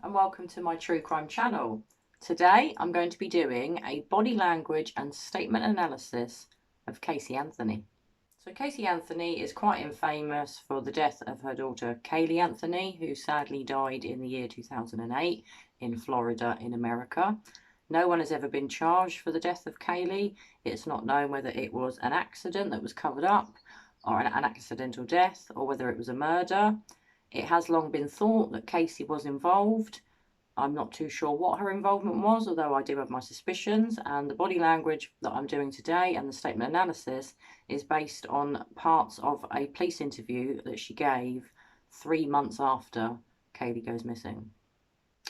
and welcome to my true crime channel. Today I'm going to be doing a body language and statement analysis of Caylee Anthony. So Caylee Anthony is quite infamous for the death of her daughter Caylee Anthony, who sadly died in the year 2008 in Florida in America. No one has ever been charged for the death of Caylee. It's not known whether it was an accident that was covered up or an accidental death, or whether it was a murder. It has long been thought that Caylee was involved. I'm not too sure what her involvement was, although I do have my suspicions, and the body language that I'm doing today and the statement analysis is based on parts of a police interview that she gave 3 months after Caylee goes missing.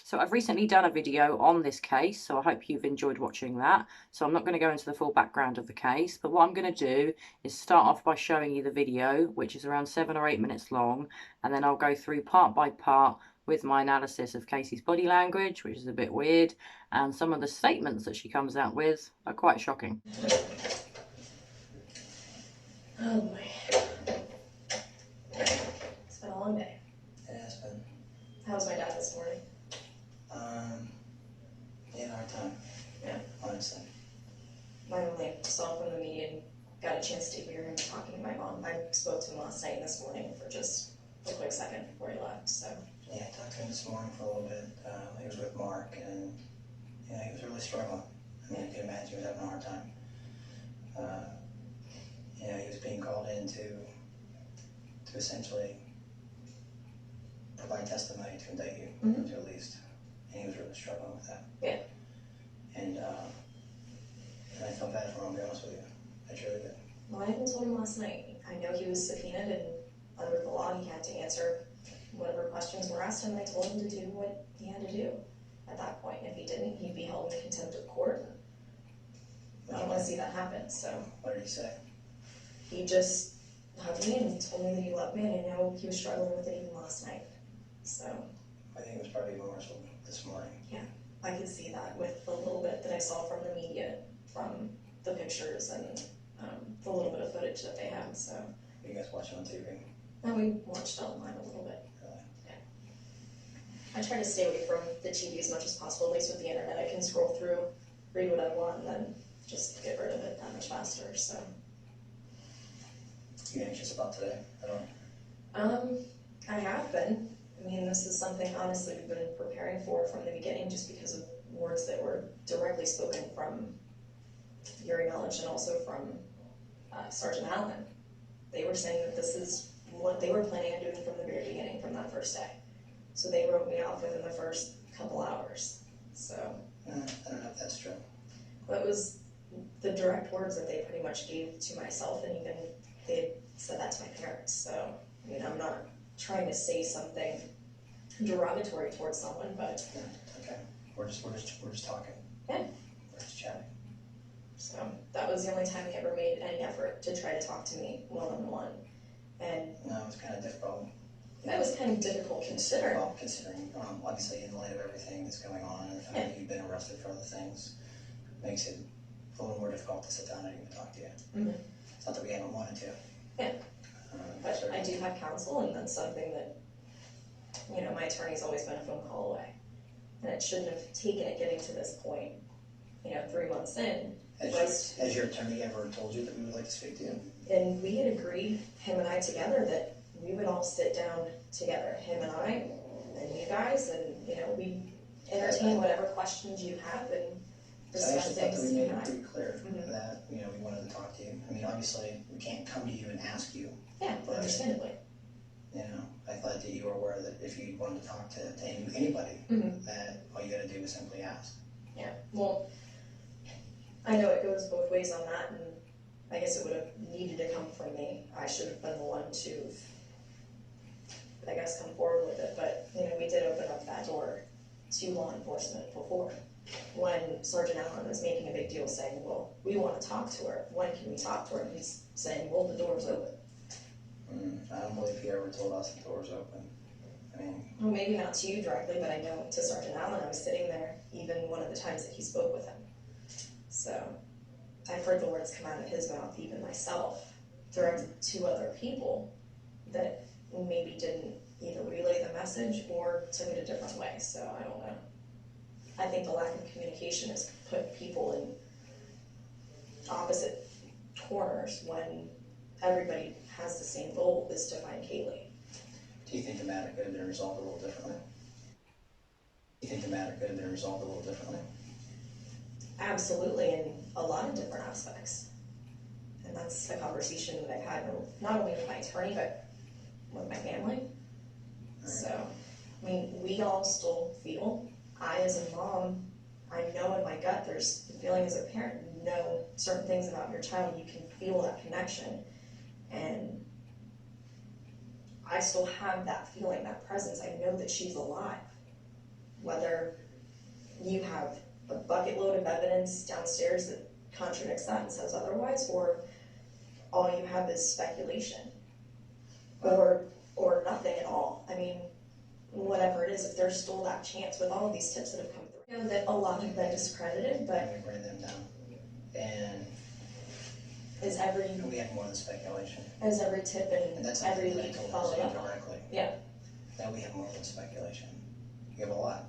So I've recently done a video on this case, so I hope you've enjoyed watching that. So I'm not going to go into the full background of the case, but what I'm going to do is start off by showing you the video, which is around 7 or 8 minutes long, and then I'll go through part by part with my analysis of Caylee's body language, which is a bit weird, and some of the statements that she comes out with are quite shocking. Oh boy. It's been a long day. It has been. How was my dad this morning? He had a hard time. Yeah. Honestly. I only saw him from the media and got a chance to hear him talking to my mom. I spoke to him last night and this morning for just a quick second before he left, so. Yeah, I talked to him this morning for a little bit. He was with Mark, and he was really struggling. I mean, you can imagine he was having a hard time. He was being called in to essentially provide testimony to indict you, to at least. And he was really struggling with that. Yeah. And I felt bad for him, to be honest with you. I truly did. Well, I even told him last night. I know he was subpoenaed, and under the law, he had to answer whatever questions were asked him, and I told him to do what he had to do at that point. If he didn't, he'd be held in contempt of court. I don't want to see that happen, so. What did he say? He just hugged me and told me that he loved me, and I know he was struggling with it even last night. So. I think it was probably more so this morning. Yeah, I could see that with the little bit that I saw from the media, from the pictures and the little bit of footage that they had, so. You guys watching on TV? And we watched online a little bit. Really? Yeah. I try to stay away from the TV as much as possible, at least with the internet. I can scroll through, read what I want, and then just get rid of it that much faster, so. You anxious about today at all? I have been. I mean, this is something, honestly, we've been preparing for from the beginning, just because of words that were directly spoken from your knowledge and also from Sergeant Allen. They were saying that this is what they were planning on doing from the very beginning, from that first day. So they wrote me off within the first couple hours. So. I don't know if that's true. That was the direct words that they pretty much gave to myself, and even they said that to my parents. So, I mean, I'm not trying to say something derogatory towards someone, but. Yeah, okay. We're just talking. Yeah. We're just chatting. So that was the only time he ever made any effort to try to talk to me one-on-one. And No, it was kind of difficult. that was kind of difficult considering. Well, considering, obviously, in light of everything that's going on and the fact that you've been arrested for other things, makes it a little more difficult to sit down and even talk to you. Mm-hmm. It's not that we haven't wanted to. Yeah. But certainly. I do have counsel, and that's something that, my attorney's always been a phone call away. And it shouldn't have taken it getting to this point, 3 months in. Has your attorney ever told you that we would like to speak to you? And we had agreed, him and I together, that we would all sit down together, him and I, and you guys, and, we entertain whatever questions you have and I discuss actually thought that things. we made you and it I. pretty clear Mhm. that, we wanted to talk to you. I mean, obviously, we can't come to you and ask you. Yeah, understandably. I thought that you were aware that if you wanted to talk to anybody, Mhm. that all you gotta do is simply ask. Yeah, well, I know it goes both ways on that, and I guess it would have needed to come from me. I should have been the one to, I guess, come forward with it, but, we did open up that door to law enforcement before. When Sergeant Allen was making a big deal saying, well, we want to talk to her, when can we talk to her? And he's saying, well, the door's open. I don't believe he ever told us the door was open. I mean, Well, maybe not to you directly, but I know to Sergeant Allen, I was sitting there even one of the times that he spoke with him. So I've heard the words come out of his mouth, even myself, directed to other people that maybe didn't either relay the message or took it a different way, so I don't know. I think the lack of communication has put people in opposite corners when everybody has the same goal, is to find Caylee. Do you think the matter could have been resolved a little differently? Do you think the matter could have been resolved a little differently? Absolutely, in a lot of different aspects. And that's a conversation that I've had not only with my attorney, but with my family. Right. So, I mean, we all still feel, I as a mom, I know in my gut, there's the feeling as a parent, you know certain things about your child, you can feel that connection. And I still have that feeling, that presence. I know that she's alive. Whether you have a bucket load of evidence downstairs that contradicts that and says otherwise, or all you have is speculation, or nothing at all. I mean, whatever it is, if there's still that chance with all of these tips that have come through. I know that a lot have been discredited, but Let me bring them down. And is we have more than speculation. every tip And and that's every something that I lead told followed her up on? directly. Yeah. That we have more than speculation. We have a lot,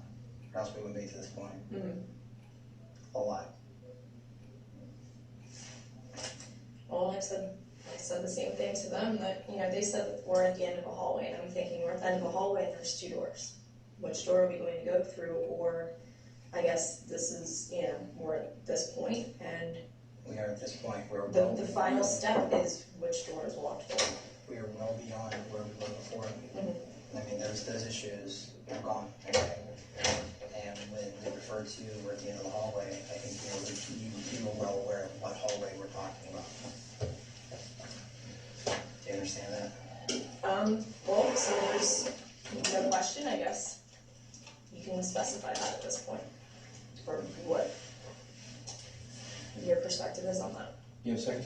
or else we wouldn't be to this point. Mm-hmm. A lot. Well, I said the same thing to them, that, you know, they said that we're at the end of a hallway, and I'm thinking we're at the end of a hallway and there's 2 doors. Which door are we going to go through? Or I guess this is, you know, we're at this point, and We are at this point where the final step is which door is locked for. we are well beyond where we were before. Mm-hmm. I mean, those issues are gone. Okay? And when they refer to we're at the end of the hallway, I think you are well aware of what hallway we're talking about. Do you understand that? Well, so there's no question, I guess. You can specify that at this point, or what your perspective is on that. You have a second?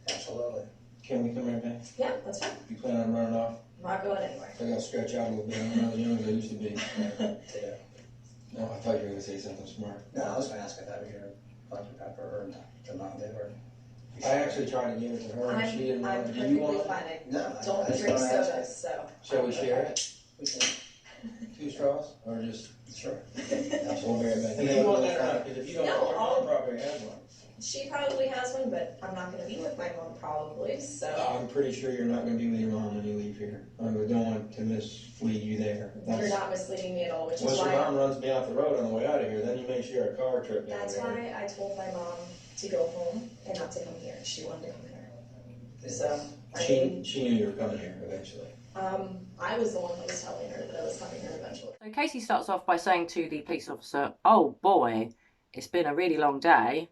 Absolutely. Can we come right back? Yeah, that's fine. You plan on running off? I'm not going anywhere. I gotta stretch out a little bit. I'm not as young as I used to be. Yeah. No, I thought you were gonna say something smart. No, I was going to ask if that was your Dr. Pepper or the Mountain Dew or. I actually tried to give it to her and she didn't want I'm it. Do you perfectly want fine. it? I No, I don't just drink wanna ask sodas, so. Shall we share it? We can. 2 straws? Or just, Sure. we'll bear it back. If you want that or not, because if you don't, No, your mom probably has one. She probably has one, but I'm not gonna be with my mom probably, so. I'm pretty sure you're not gonna be with your mom when you leave here. I don't want to mislead you there. You're not misleading me at all, which is Once your why, mom runs me off the road on the way out of here, then you may share a car trip down that's there. why I told my mom to go home and not to come here. She wanted to come here. So, I mean, She knew you were coming here eventually. I was the one that was telling her that I was coming here eventually. So Casey starts off by saying to the police officer, "Oh boy, it's been a really long day."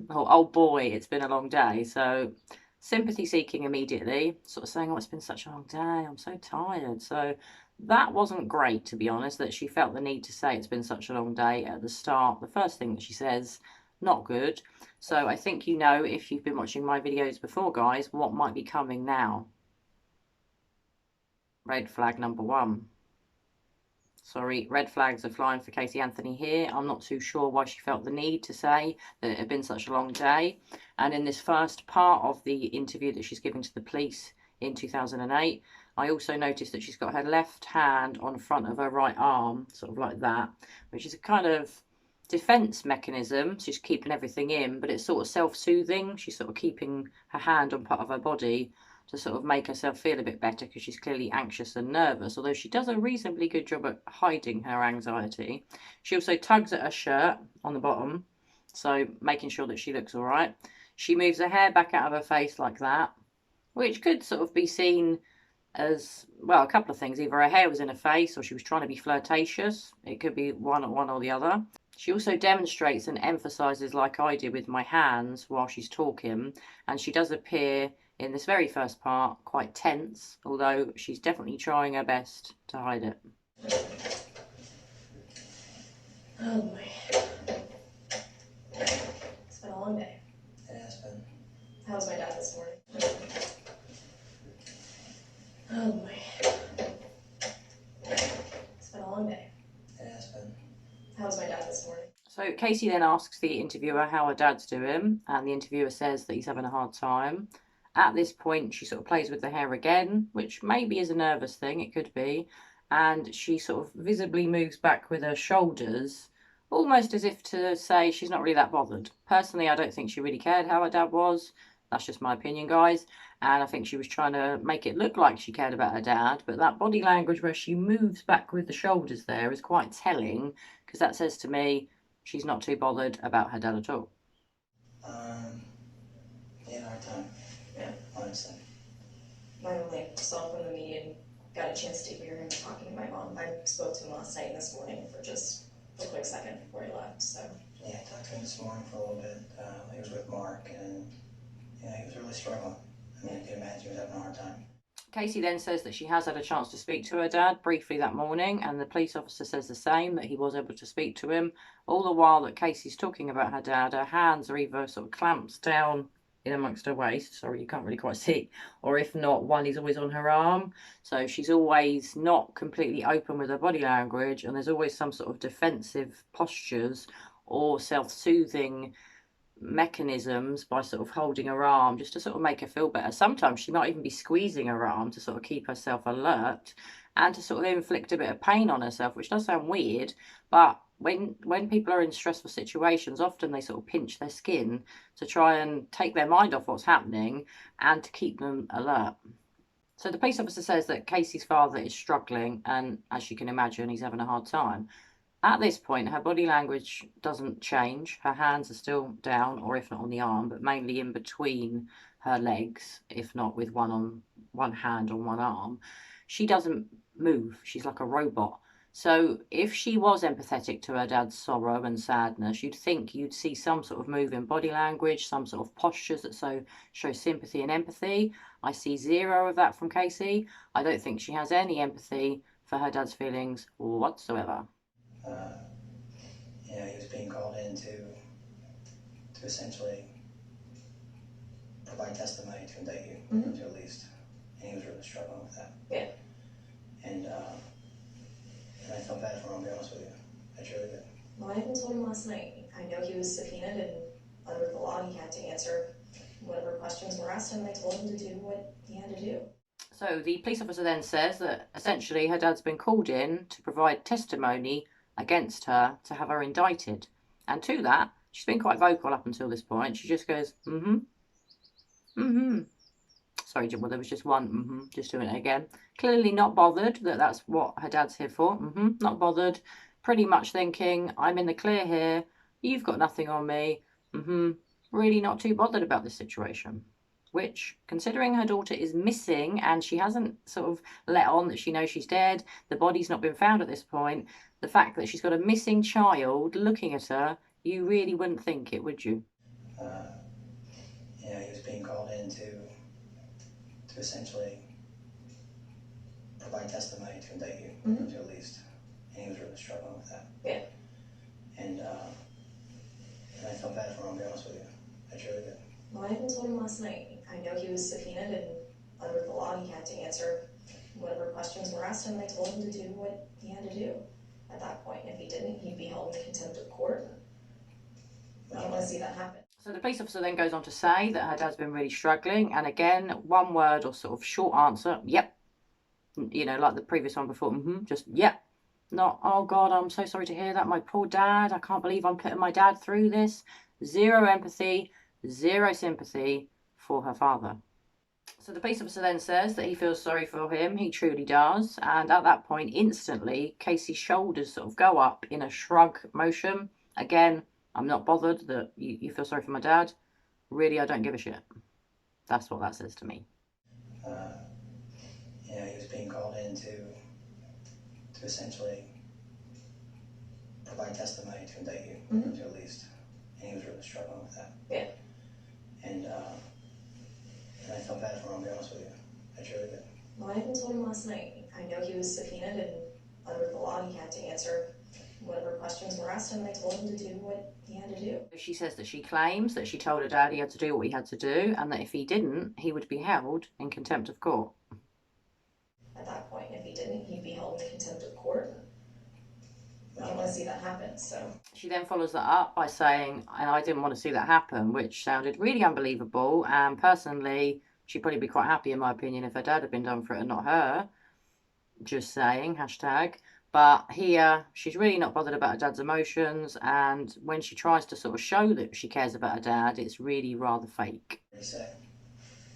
Oh boy, it's been a long day. So sympathy seeking immediately, sort of saying, "Oh, it's been such a long day, I'm so tired." So that wasn't great, to be honest, that she felt the need to say it's been such a long day at the start. The first thing that she says, not good. So I think you know, if you've been watching my videos before, guys, what might be coming now. Red flag number 1. Sorry, red flags are flying for Caylee Anthony here. I'm not too sure why she felt the need to say that it had been such a long day. And in this first part of the interview that she's giving to the police in 2008, I also noticed that she's got her left hand on front of her right arm, sort of like that, which is a kind of defense mechanism. She's keeping everything in, but it's sort of self-soothing. She's sort of keeping her hand on part of her body to sort of make herself feel a bit better, because she's clearly anxious and nervous, although she does a reasonably good job at hiding her anxiety. She also tugs at her shirt on the bottom, so making sure that she looks all right. She moves her hair back out of her face like that, which could sort of be seen as, well, a couple of things. Either her hair was in her face or she was trying to be flirtatious. It could be one or the other. She also demonstrates and emphasises, like I did with my hands while she's talking, and she does appear in this very first part quite tense, although she's definitely trying her best to hide it. Oh boy. It's been a long day. It has been. How was my dad this morning? Oh boy. It's been a long day. It has been. How was my dad this morning? So Casey then asks the interviewer how her dad's doing, and the interviewer says that he's having a hard time. At this point, she sort of plays with the hair again, which maybe is a nervous thing, it could be. And she sort of visibly moves back with her shoulders, almost as if to say she's not really that bothered. Personally, I don't think she really cared how her dad was. That's just my opinion, guys. And I think she was trying to make it look like she cared about her dad. But that body language where she moves back with the shoulders there is quite telling, because that says to me she's not too bothered about her dad at all. In our time. Yeah. Honestly. I only saw him from the meeting, got a chance to hear him talking to my mom. I spoke to him last night and this morning for just a quick second before he left, so. Yeah, I talked to him this morning for a little bit. He was with Mark, and yeah, he was really struggling. I mean, I can imagine he was having a hard time. Casey then says that she has had a chance to speak to her dad briefly that morning, and the police officer says the same, that he was able to speak to him. All the while that Casey's talking about her dad, her hands are either sort of clamped down in amongst her waist, sorry, you can't really quite see, or if not, one is always on her arm. So she's always not completely open with her body language, and there's always some sort of defensive postures or self-soothing mechanisms by sort of holding her arm just to sort of make her feel better. Sometimes she might even be squeezing her arm to sort of keep herself alert and to sort of inflict a bit of pain on herself, which does sound weird, but when people are in stressful situations, often they sort of pinch their skin to try and take their mind off what's happening and to keep them alert. So the police officer says that Casey's father is struggling, and as you can imagine, he's having a hard time. At this point, her body language doesn't change. Her hands are still down, or if not on the arm, but mainly in between her legs, if not with one hand on one arm. She doesn't move. She's like a robot. So if she was empathetic to her dad's sorrow and sadness, you'd think you'd see some sort of move in body language, some sort of postures that show sympathy and empathy. I see zero of that from Casey. I don't think she has any empathy for her dad's feelings whatsoever. You know, he was being called in to essentially provide testimony to indict you, Mhm. to at least, and he was really struggling with that. Yeah. And I felt bad for him, I'll be honest with you. I truly did. Well, I even told him last night. I know he was subpoenaed, and under the law, he had to answer whatever questions were asked him. They told him to do what he had to do. So the police officer then says that essentially her dad's been called in to provide testimony against her to have her indicted. And to that, she's been quite vocal up until this point. She just goes, Sorry, well, there was just one, just doing it again. Clearly not bothered that that's what her dad's here for. Not bothered. Pretty much thinking, I'm in the clear here. You've got nothing on me. Really not too bothered about this situation. Which, considering her daughter is missing and she hasn't sort of let on that she knows she's dead, the body's not been found at this point, the fact that she's got a missing child looking at her, you really wouldn't think it, would you? Yeah, he was being called in to essentially provide testimony to indict you, to at least, and he was really struggling with that. Yeah. And I felt bad for him, I'll be honest with you. I truly did. Well, I even told him last night. I know he was subpoenaed, and under the law, he had to answer whatever questions were asked him. They told him to do what he had to do at that point. If he didn't, he'd be held in contempt of court. I don't want to see that happen. So the police officer then goes on to say that her dad's been really struggling, and again, one word or sort of short answer, yep. You know, like the previous one before, just yep. Not, oh God, I'm so sorry to hear that, my poor dad, I can't believe I'm putting my dad through this. Zero empathy, zero sympathy for her father. So the police officer then says that he feels sorry for him, he truly does, and at that point, instantly, Casey's shoulders sort of go up in a shrug motion. Again, I'm not bothered that you feel sorry for my dad. Really, I don't give a shit. That's what that says to me. Yeah, he was being called in to essentially provide testimony to indict you, to at least, and he was really struggling with that. Yeah. And I felt bad for him, I'll be honest with you. I truly did. Well, I even told him last night. I know he was subpoenaed, and under the law, he had to answer whatever questions were asked him. They told him to do what he had to do. She says that she claims that she told her dad he had to do what he had to do, and that if he didn't, he would be held in contempt of court. At that point, if he didn't, he'd be held in contempt of court. I don't want to see that happen, so. She then follows that up by saying, and I didn't want to see that happen, which sounded really unbelievable, and personally She'd probably be quite happy, in my opinion, if her dad had been done for it and not her. Just saying, hashtag. But here, she's really not bothered about her dad's emotions, and when she tries to sort of show that she cares about her dad, it's really rather fake. What did he say?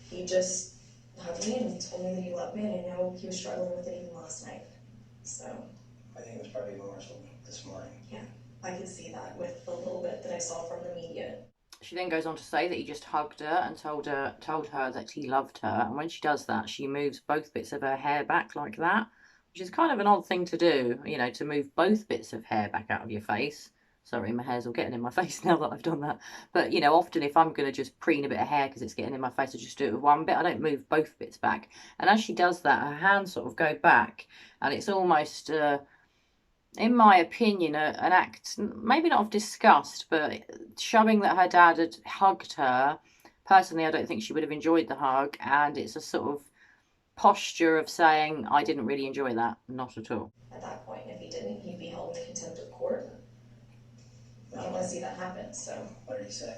He just hugged me and told me that he loved me, and I know he was struggling with it even last night. So I think it was probably more so this morning. yeah, I could see that with the little bit that I saw from the media. She then goes on to say that he just hugged her and told her that he loved her. And when she does that, she moves both bits of her hair back like that, which is kind of an odd thing to do, you know, to move both bits of hair back out of your face. Sorry, my hair's all getting in my face now that I've done that. But, you know, often if I'm going to just preen a bit of hair because it's getting in my face, I just do it with one bit. I don't move both bits back. And as she does that, her hands sort of go back, and it's almost... in my opinion, an act, maybe not of disgust, but showing that her dad had hugged her. Personally, I don't think she would have enjoyed the hug, and it's a sort of posture of saying, I didn't really enjoy that, not at all. At that point, if he didn't, he'd be held in contempt of court. I don't want to see that happen, so. What did he say?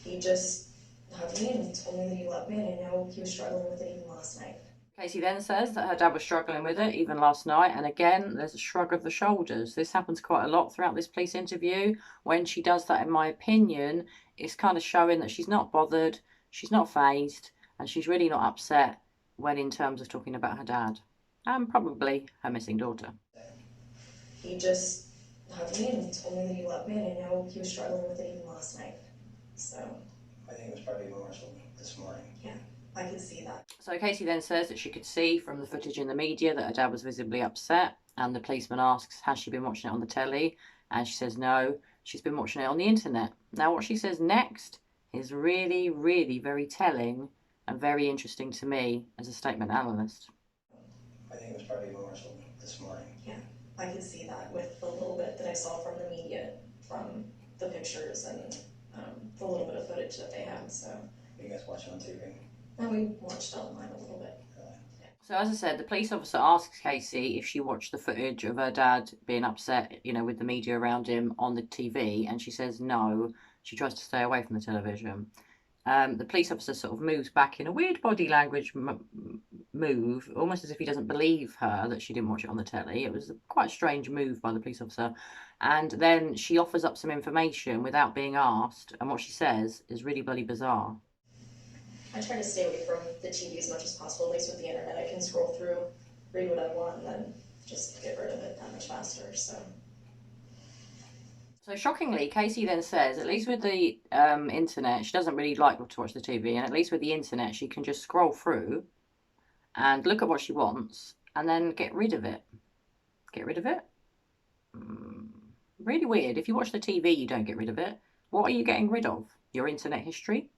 He just hugged me and told me that he loved me, and I know he was struggling with it even last night. Caylee then says that her dad was struggling with it even last night, and again there's a shrug of the shoulders. This happens quite a lot throughout this police interview. When she does that, in my opinion, it's kind of showing that she's not bothered, she's not fazed, and she's really not upset when in terms of talking about her dad and probably her missing daughter. He just hugged me and told me that he loved me, and I know he was struggling with it even last night. So I think it was probably more so this morning. yeah, I could see that. So Caylee then says that she could see from the footage in the media that her dad was visibly upset, and the policeman asks, has she been watching it on the telly? And she says no, she's been watching it on the internet. Now what she says next is really, really very telling and very interesting to me as a statement analyst. I think it was probably more so this morning. Yeah, I could see that with the little bit that I saw from the media, from the pictures and the little bit of footage that they had. So You guys watch it on TV? and we watched online a little bit. So as I said, the police officer asks Caylee if she watched the footage of her dad being upset, you know, with the media around him on the TV, and she says no. She tries to stay away from the television. The police officer sort of moves back in a weird body language move, almost as if he doesn't believe her that she didn't watch it on the telly. It was quite a strange move by the police officer. And then she offers up some information without being asked, and what she says is really bloody bizarre. I try to stay away from the TV as much as possible. At least with the internet, I can scroll through, read what I want, and then just get rid of it that much faster. So shockingly, Caylee then says, at least with the internet, she doesn't really like to watch the TV, and at least with the internet, she can just scroll through and look at what she wants and then get rid of it. Get rid of it? Really weird. If you watch the TV, you don't get rid of it. What are you getting rid of? Your internet history?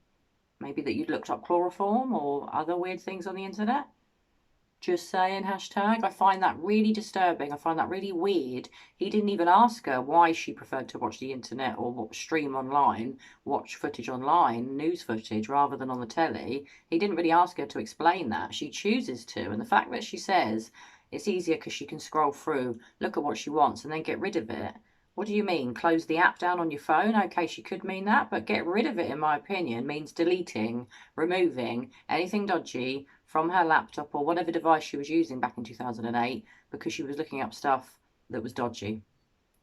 Maybe that you'd looked up chloroform or other weird things on the internet? Just saying, hashtag. I find that really disturbing. I find that really weird. He didn't even ask her why she preferred to watch the internet or stream online, watch footage online, news footage, rather than on the telly. He didn't really ask her to explain that. She chooses to. And the fact that she says it's easier because she can scroll through, look at what she wants, and then get rid of it. What do you mean? Close the app down on your phone? Okay, she could mean that, but get rid of it, in my opinion, means deleting, removing anything dodgy from her laptop or whatever device she was using back in 2008 because she was looking up stuff that was dodgy.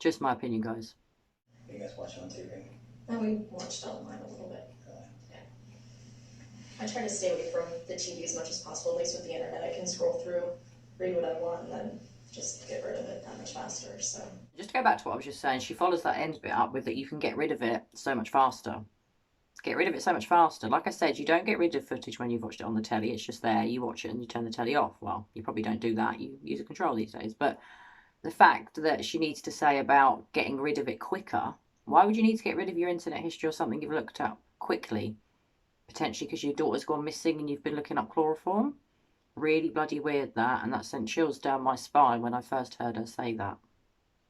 Just my opinion, guys. You guys watch it on TV? and we watched online a little bit. Yeah. I try to stay away from the TV as much as possible. At least with the internet, I can scroll through, read what I want, and then just get rid of it that much faster. So just to go back to what I was just saying, she follows that end bit up with that you can get rid of it so much faster. Get rid of it so much faster. Like I said, you don't get rid of footage when you've watched it on the telly. It's just there. You watch it and you turn the telly off. Well, you probably don't do that. You use a control these days. But the fact that she needs to say about getting rid of it quicker, why would you need to get rid of your internet history or something you've looked up quickly? Potentially because your daughter's gone missing and you've been looking up chloroform? Really bloody weird that, and that sent chills down my spine when I first heard her say that.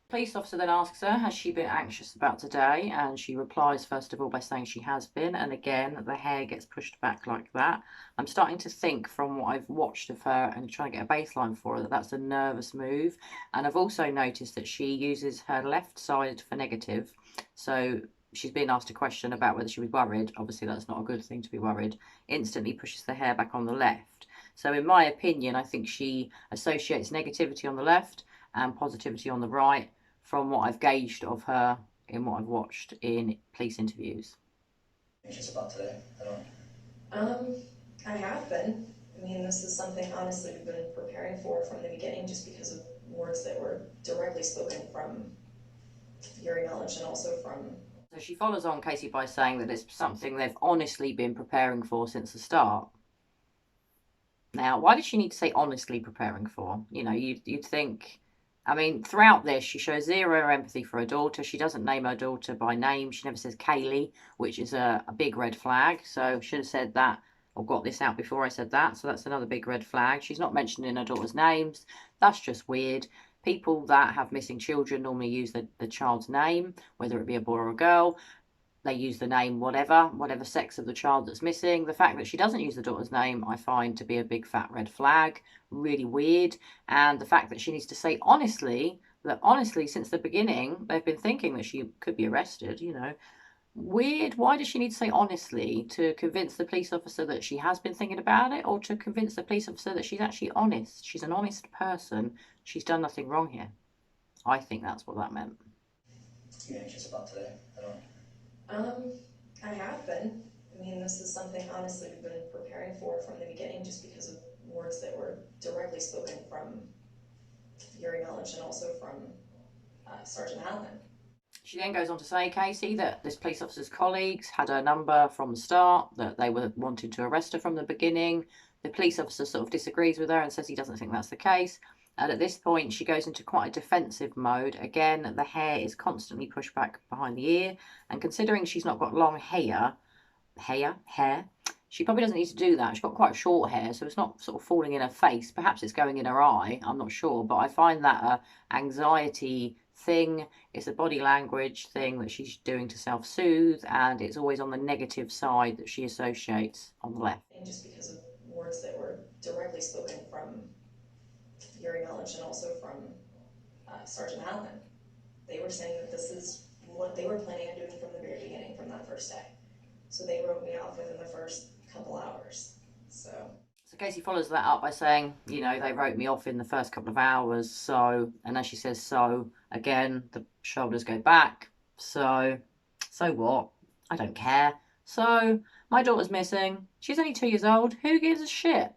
Police officer then asks her, has she been anxious about today? And she replies, first of all, by saying she has been. And again, the hair gets pushed back like that. I'm starting to think from what I've watched of her and trying to get a baseline for her that that's a nervous move. And I've also noticed that she uses her left side for negative. So she's being asked a question about whether she was worried. Obviously, that's not a good thing to be worried. Instantly pushes the hair back on the left. So in my opinion, I think she associates negativity on the left and positivity on the right from what I've gauged of her in what I've watched in police interviews. Anxious about today at all? I have been. I mean, this is something, honestly, we've been preparing for from the beginning just because of words that were directly spoken from your knowledge and also from... So she follows on, Casey, by saying that it's something they've honestly been preparing for since the start. Now, why did she need to say honestly preparing for? You know, you'd think... I mean, throughout this, she shows zero empathy for her daughter. She doesn't name her daughter by name. She never says Caylee, which is a big red flag. So should have said that or got this out before I said that. So that's another big red flag. She's not mentioning her daughter's names. That's just weird. People that have missing children normally use the child's name, whether it be a boy or a girl. They use the name whatever sex of the child that's missing. The fact that she doesn't use the daughter's name, I find to be a big fat red flag. Really weird. And the fact that she needs to say honestly, that honestly, since the beginning, they've been thinking that she could be arrested, you know. Weird. Why does she need to say honestly? To convince the police officer that she has been thinking about it, or to convince the police officer that she's actually honest? She's an honest person. She's done nothing wrong here. I think that's what that meant. You anxious about today at all? I have been. I mean, this is something, honestly, we've been preparing for from the beginning just because of words that were directly spoken from your knowledge and also from Sergeant Allen. She then goes on to say, Casey, that this police officer's colleagues had her number from the start, that they were wanting to arrest her from the beginning. The police officer sort of disagrees with her and says he doesn't think that's the case. And at this point, she goes into quite a defensive mode. Again, the hair is constantly pushed back behind the ear. And considering she's not got long hair, she probably doesn't need to do that. She's got quite short hair, so it's not sort of falling in her face. Perhaps it's going in her eye. I'm not sure. But I find that a anxiety thing. It's a body language thing that she's doing to self-soothe. And it's always on the negative side that she associates on the left. And just because of words that were directly spoken from your knowledge and also from Sergeant Allen. They were saying that this is what they were planning on doing from the very beginning, from that first day. So they wrote me off within the first couple hours. So Casey follows that up by saying, you know, they wrote me off in the first couple of hours. So, and as she says, so, again, the shoulders go back. So what? I don't care. So, my daughter's missing. She's only 2 years old. Who gives a shit?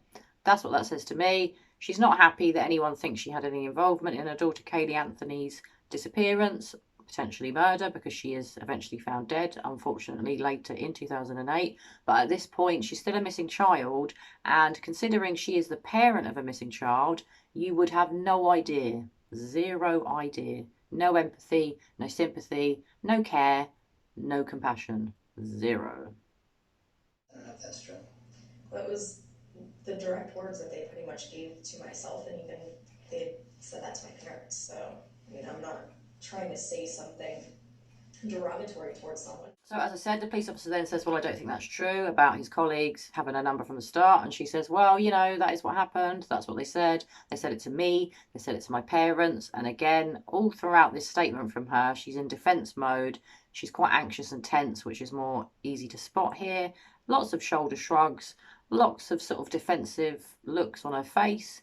That's what that says to me. She's not happy that anyone thinks she had any involvement in her daughter Caylee Anthony's disappearance, potentially murder, because she is eventually found dead, unfortunately, later in 2008. But at this point, she's still a missing child, and considering she is the parent of a missing child, you would have no idea, zero idea, no empathy, no sympathy, no care, no compassion, zero. I don't know if that's true. that was the direct words that they pretty much gave to myself, and even they had said that to my parents. So, I mean, I'm not trying to say something derogatory towards someone. So as I said, the police officer then says, well, I don't think that's true about his colleagues having a number from the start. And she says, well, you know, that is what happened. That's what they said. They said it to me. They said it to my parents. And again, all throughout this statement from her, she's in defense mode. She's quite anxious and tense, which is more easy to spot here. Lots of shoulder shrugs, lots of sort of defensive looks on her face,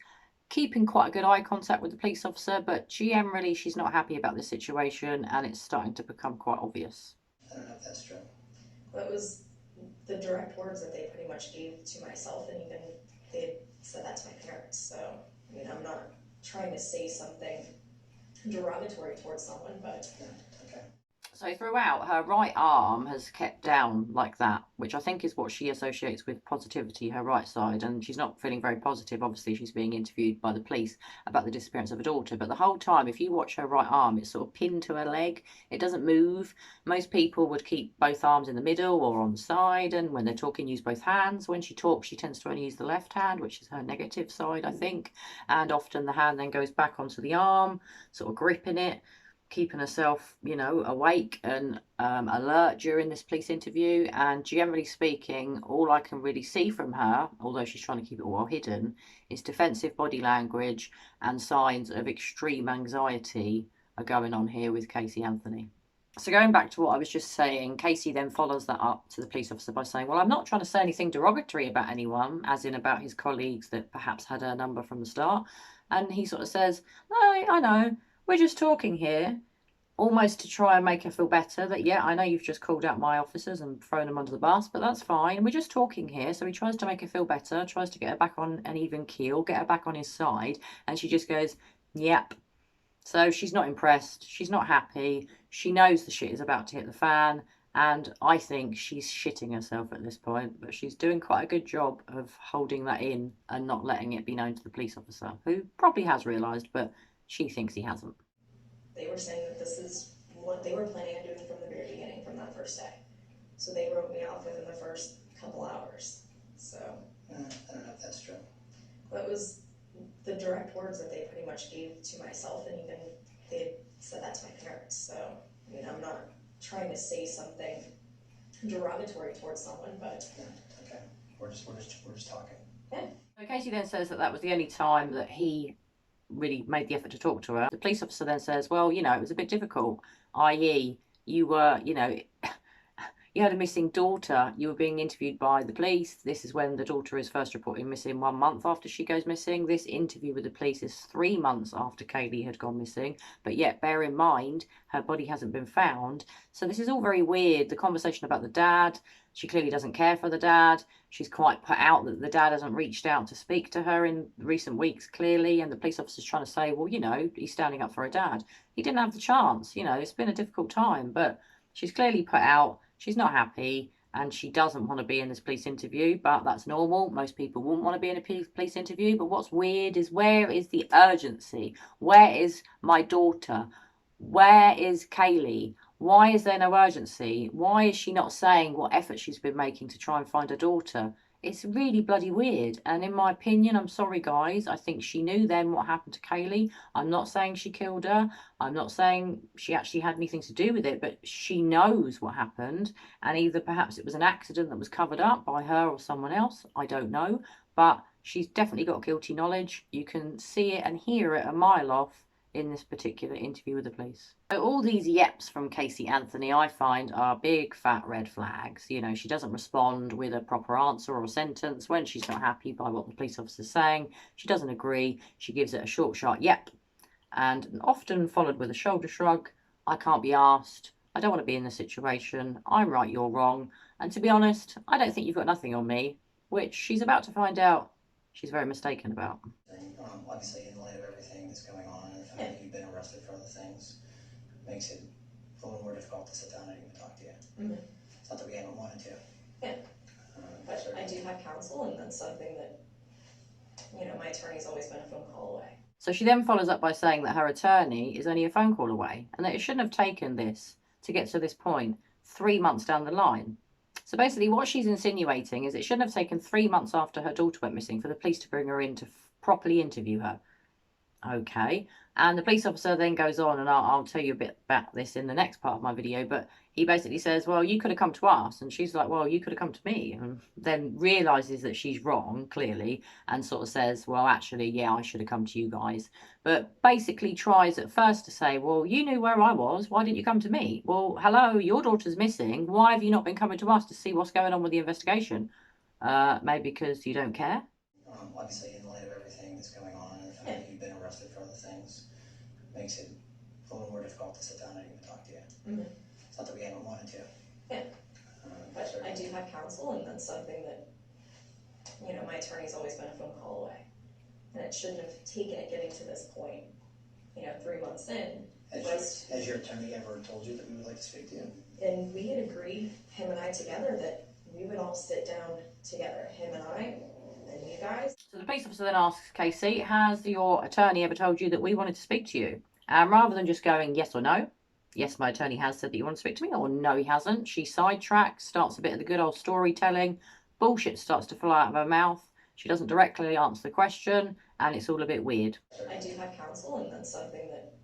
keeping quite a good eye contact with the police officer, but generally she's not happy about this situation, and it's starting to become quite obvious. I don't know if that's true. That was the direct words that they pretty much gave to myself, and even they had said that to my parents. So, I mean, I'm not trying to say something derogatory towards someone, but... Yeah, okay. So throughout, her right arm has kept down like that, which I think is what she associates with positivity, her right side. And she's not feeling very positive. Obviously, she's being interviewed by the police about the disappearance of her daughter. But the whole time, if you watch her right arm, it's sort of pinned to her leg. It doesn't move. Most people would keep both arms in the middle or on the side. And when they're talking, use both hands. When she talks, she tends to only use the left hand, which is her negative side, I think. And often the hand then goes back onto the arm, sort of gripping it, keeping herself, you know, awake and alert during this police interview. And generally speaking, all I can really see from her, although she's trying to keep it well hidden, is defensive body language and signs of extreme anxiety are going on here with Caylee Anthony. So going back to what I was just saying, Casey then follows that up to the police officer by saying, well, I'm not trying to say anything derogatory about anyone, as in about his colleagues that perhaps had her number from the start. And he sort of says, no, I know, we're just talking here, almost to try and make her feel better that, yeah, I know you've just called out my officers and thrown them under the bus, but that's fine. We're just talking here. So he tries to make her feel better, tries to get her back on an even keel, get her back on his side. And she just goes, yep. So she's not impressed. She's not happy. She knows the shit is about to hit the fan. And I think she's shitting herself at this point, but she's doing quite a good job of holding that in and not letting it be known to the police officer, who probably has realised, but she thinks he hasn't. They were saying that this is what they were planning on doing from the very beginning, from that first day. So they wrote me off within the first couple hours. So I don't know if that's true. that was the direct words that they pretty much gave to myself, and even they said that to my parents. So I mean, I'm not trying to say something derogatory towards someone, but Yeah, okay. We're just talking. yeah. So Casey then says that that was the only time that he really made the effort to talk to her. The police officer then says, well, you know, it was a bit difficult, i.e. you were, you know, you had a missing daughter. You were being interviewed by the police. This is when the daughter is first reported missing 1 month after she goes missing. This interview with the police is 3 months after Caylee had gone missing. But yet, bear in mind, her body hasn't been found. So this is all very weird. The conversation about the dad, she clearly doesn't care for the dad. She's quite put out that the dad hasn't reached out to speak to her in recent weeks, clearly. And the police officer's trying to say, well, you know, he's standing up for her dad. He didn't have the chance. You know, it's been a difficult time. But she's clearly put out, she's not happy, and she doesn't want to be in this police interview, but that's normal. Most people wouldn't want to be in a police interview. But what's weird is, where is the urgency? Where is my daughter? Where is Caylee? Why is there no urgency? Why is she not saying what effort she's been making to try and find her daughter? It's really bloody weird. And in my opinion, I'm sorry guys, I think she knew then what happened to Caylee. I'm not saying she killed her. I'm not saying she actually had anything to do with it, but she knows what happened. And either perhaps it was an accident that was covered up by her or someone else. I don't know. But she's definitely got guilty knowledge. You can see it and hear it a mile off in this particular interview with the police. So all these yeps from Caylee Anthony, I find, are big fat red flags. You know, she doesn't respond with a proper answer or a sentence when she's not happy by what the police officer's saying. She doesn't agree. She gives it a short, sharp yep, and often followed with a shoulder shrug. I can't be asked. I don't want to be in this situation. I'm right, you're wrong. And to be honest, I don't think you've got nothing on me, which she's about to find out she's very mistaken about. Obviously, in light of everything that's going on and the fact that you've been arrested for other things, makes it a little more difficult to sit down and even talk to you. Mm-hmm. It's not that we haven't wanted to. Yeah. But I do have counsel, and that's something that, you know, my attorney's always been a phone call away. So she then follows up by saying that her attorney is only a phone call away, and that it shouldn't have taken this to get to this point 3 months down the line. So basically what she's insinuating is it shouldn't have taken 3 months after her daughter went missing for the police to bring her in to properly interview her. Okay. And the police officer then goes on, and I'll tell you a bit about this in the next part of my video, but he basically says, well, you could have come to us. And she's like, well, you could have come to me. And then realises that she's wrong, clearly, and sort of says, well, actually, yeah, I should have come to you guys. But basically tries at first to say, well, you knew where I was. Why didn't you come to me? Well, hello, your daughter's missing. Why have you not been coming to us to see what's going on with the investigation? Maybe because you don't care? Obviously, in light of everything that's going on and the fact that you've been arrested for other things, makes it a little more difficult to sit down and even talk to you. Mm-hmm. It's not that we haven't wanted to. Yeah. But I do have counsel, and that's something that, you know, my attorney's always been a phone call away. And it shouldn't have taken it getting to this point, you know, 3 months in. Has your attorney ever told you that we would like to speak to you? And we had agreed, him and I together, that we would all sit down together, him and I, and you guys. So the police officer then asks Casey, has your attorney ever told you that we wanted to speak to you? And rather than just going yes or no, yes, my attorney has said that you want to speak to me, or no, he hasn't, she sidetracks, starts a bit of the good old storytelling, bullshit starts to fly out of her mouth, she doesn't directly answer the question, and it's all a bit weird. I do have counsel, and that's something that,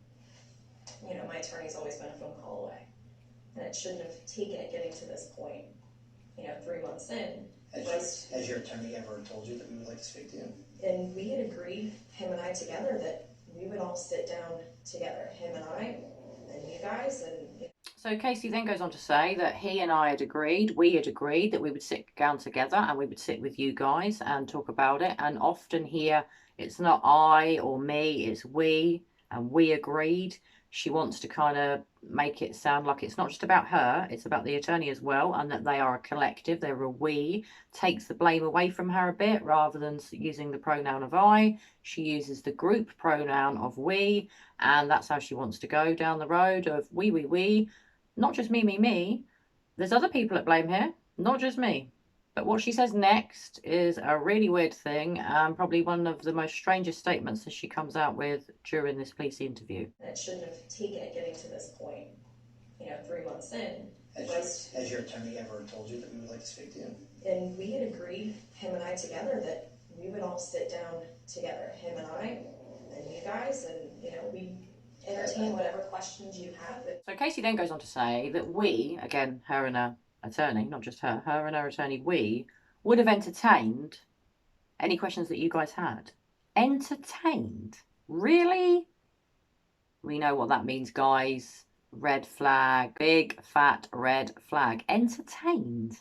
you know, my attorney's always been a phone call away. And it shouldn't have taken it getting to this point, you know, 3 months in. Has your attorney ever told you that we would like to speak to you? And we had agreed, him and I together, that we would all sit down together, him and I, and you guys, and. So Caylee then goes on to say that he and I had agreed, we had agreed that we would sit down together and we would sit with you guys and talk about it. And often here, it's not I or me, it's we, and we agreed. She wants to kind of make it sound like it's not just about her, it's about the attorney as well, and that they are a collective, they're a we, takes the blame away from her a bit rather than using the pronoun of I. She uses the group pronoun of we, and that's how she wants to go down the road of we. Not just me. There's other people at blame here, not just me. But what she says next is a really weird thing, and probably one of the most strangest statements that she comes out with during this police interview. And it shouldn't have taken it getting to this point, 3 months in. Has your attorney ever told you that we would like to speak to you? And we had agreed, him and I together, that we would all sit down together, him and I, and you guys, and, we entertain whatever questions you have. So Caylee then goes on to say that we, again, her and her attorney, not just her and her attorney, we would have entertained any questions that you guys had. Entertained? Really? We know what that means, guys. Red flag. Big, fat, red flag. Entertained?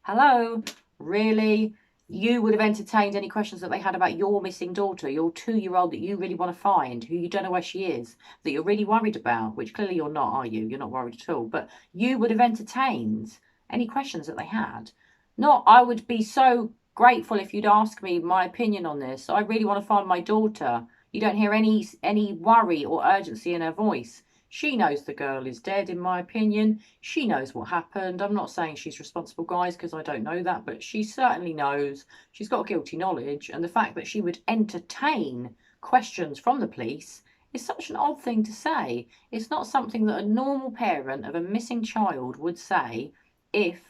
Hello? Really? You would have entertained any questions that they had about your missing daughter, your 2-year-old that you really want to find, who you don't know where she is, that you're really worried about, which clearly you're not, are you? You're not worried at all. But you would have entertained any questions that they had. Not, I would be so grateful if you'd ask me my opinion on this. I really want to find my daughter. You don't hear any worry or urgency in her voice. She knows the girl is dead, in my opinion. She knows what happened. I'm not saying she's responsible, guys, because I don't know that, but she certainly knows. She's got guilty knowledge, and the fact that she would entertain questions from the police is such an odd thing to say. It's not something that a normal parent of a missing child would say if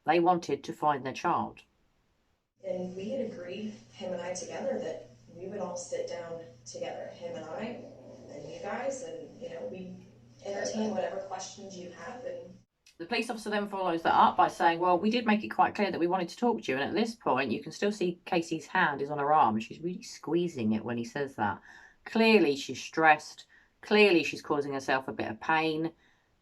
they wanted to find their child. And we had agreed, him and I together, that we would all sit down together, him and I, and you guys, and, we entertain whatever questions you have. And the police officer then follows that up by saying, well, we did make it quite clear that we wanted to talk to you. And at this point, you can still see Caylee's hand is on her arm. And she's really squeezing it when he says that. Clearly, she's stressed. Clearly, she's causing herself a bit of pain,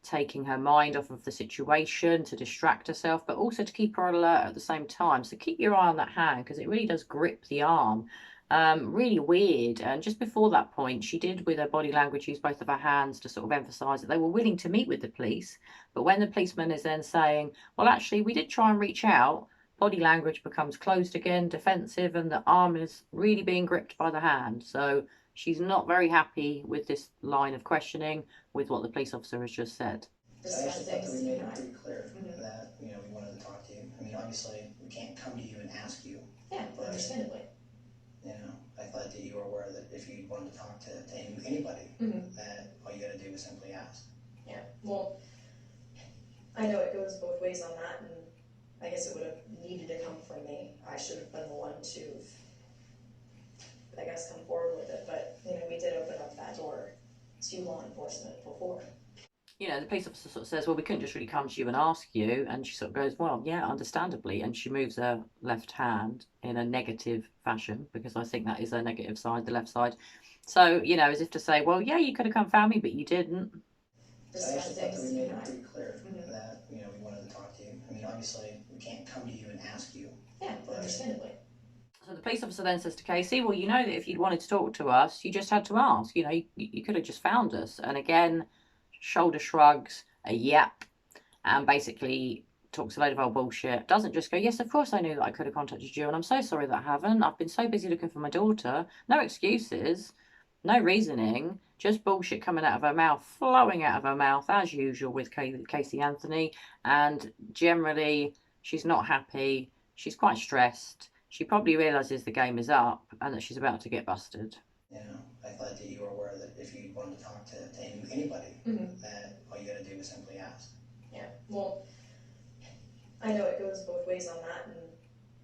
taking her mind off of the situation to distract herself, but also to keep her alert at the same time. So keep your eye on that hand because it really does grip the arm. Really weird. And just before that point, she did, with her body language, use both of her hands to sort of emphasize that they were willing to meet with the police. But when the policeman is then saying, well, actually, we did try and reach out, body language becomes closed again, defensive, and the arm is really being gripped by the hand. So she's not very happy with this line of questioning, with what the police officer has just said. I actually thought that we made it pretty clear that, we wanted to talk to you. I mean, obviously, we can't come to you and ask you. Yeah, understandably. I thought that you were aware that if you wanted to talk to anybody, that all you gotta do is simply ask. Yeah, well, I know it goes both ways on that, and I guess it would have needed to come from me. I should have been the one to, come forward with it, but, we did open up that door to law enforcement before. The police officer sort of says, well, we couldn't just really come to you and ask you. And she sort of goes, well, yeah, understandably. And she moves her left hand in a negative fashion, because I think that is her negative side, the left side. So, as if to say, well, yeah, you could have come found me, but you didn't. I actually thought that we made it pretty clear that, we wanted to talk to you. I mean, obviously, we can't come to you and ask you. Yeah, understandably. So the police officer then says to Caylee, well, you know that if you'd wanted to talk to us, you just had to ask. You could have just found us. And again, shoulder shrugs, a yep, and basically talks a load of old bullshit. Doesn't just go, yes, of course I knew that I could have contacted you, and I'm so sorry that I haven't. I've been so busy looking for my daughter. No excuses, no reasoning, just bullshit coming out of her mouth, flowing out of her mouth, as usual with Caylee Anthony. And generally, she's not happy. She's quite stressed. She probably realises the game is up and that she's about to get busted. I thought that you were aware that if you wanted to talk to anybody, that all you gotta do is simply ask. Yeah, well, I know it goes both ways on that, and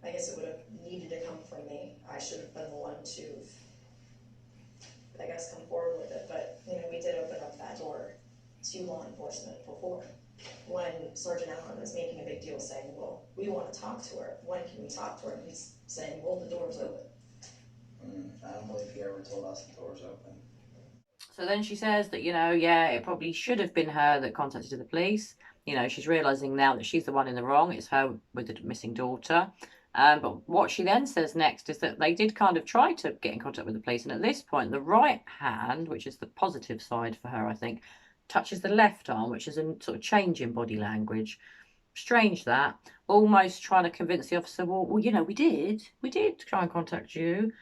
I guess it would have needed to come from me. I should have been the one to, come forward with it, but, we did open up that door to law enforcement before. When Sergeant Allen was making a big deal saying, well, we want to talk to her, when can we talk to her? And he's saying, well, the door's open. I don't believe he ever told us the door was open. So then she says that, yeah, it probably should have been her that contacted the police. She's realizing now that she's the one in the wrong. It's her with the missing daughter. But what she then says next is that they did kind of try to get in contact with the police. And at this point, the right hand, which is the positive side for her, I think, touches the left arm, which is a sort of change in body language. Strange that. Almost trying to convince the officer, well, we did try and contact you.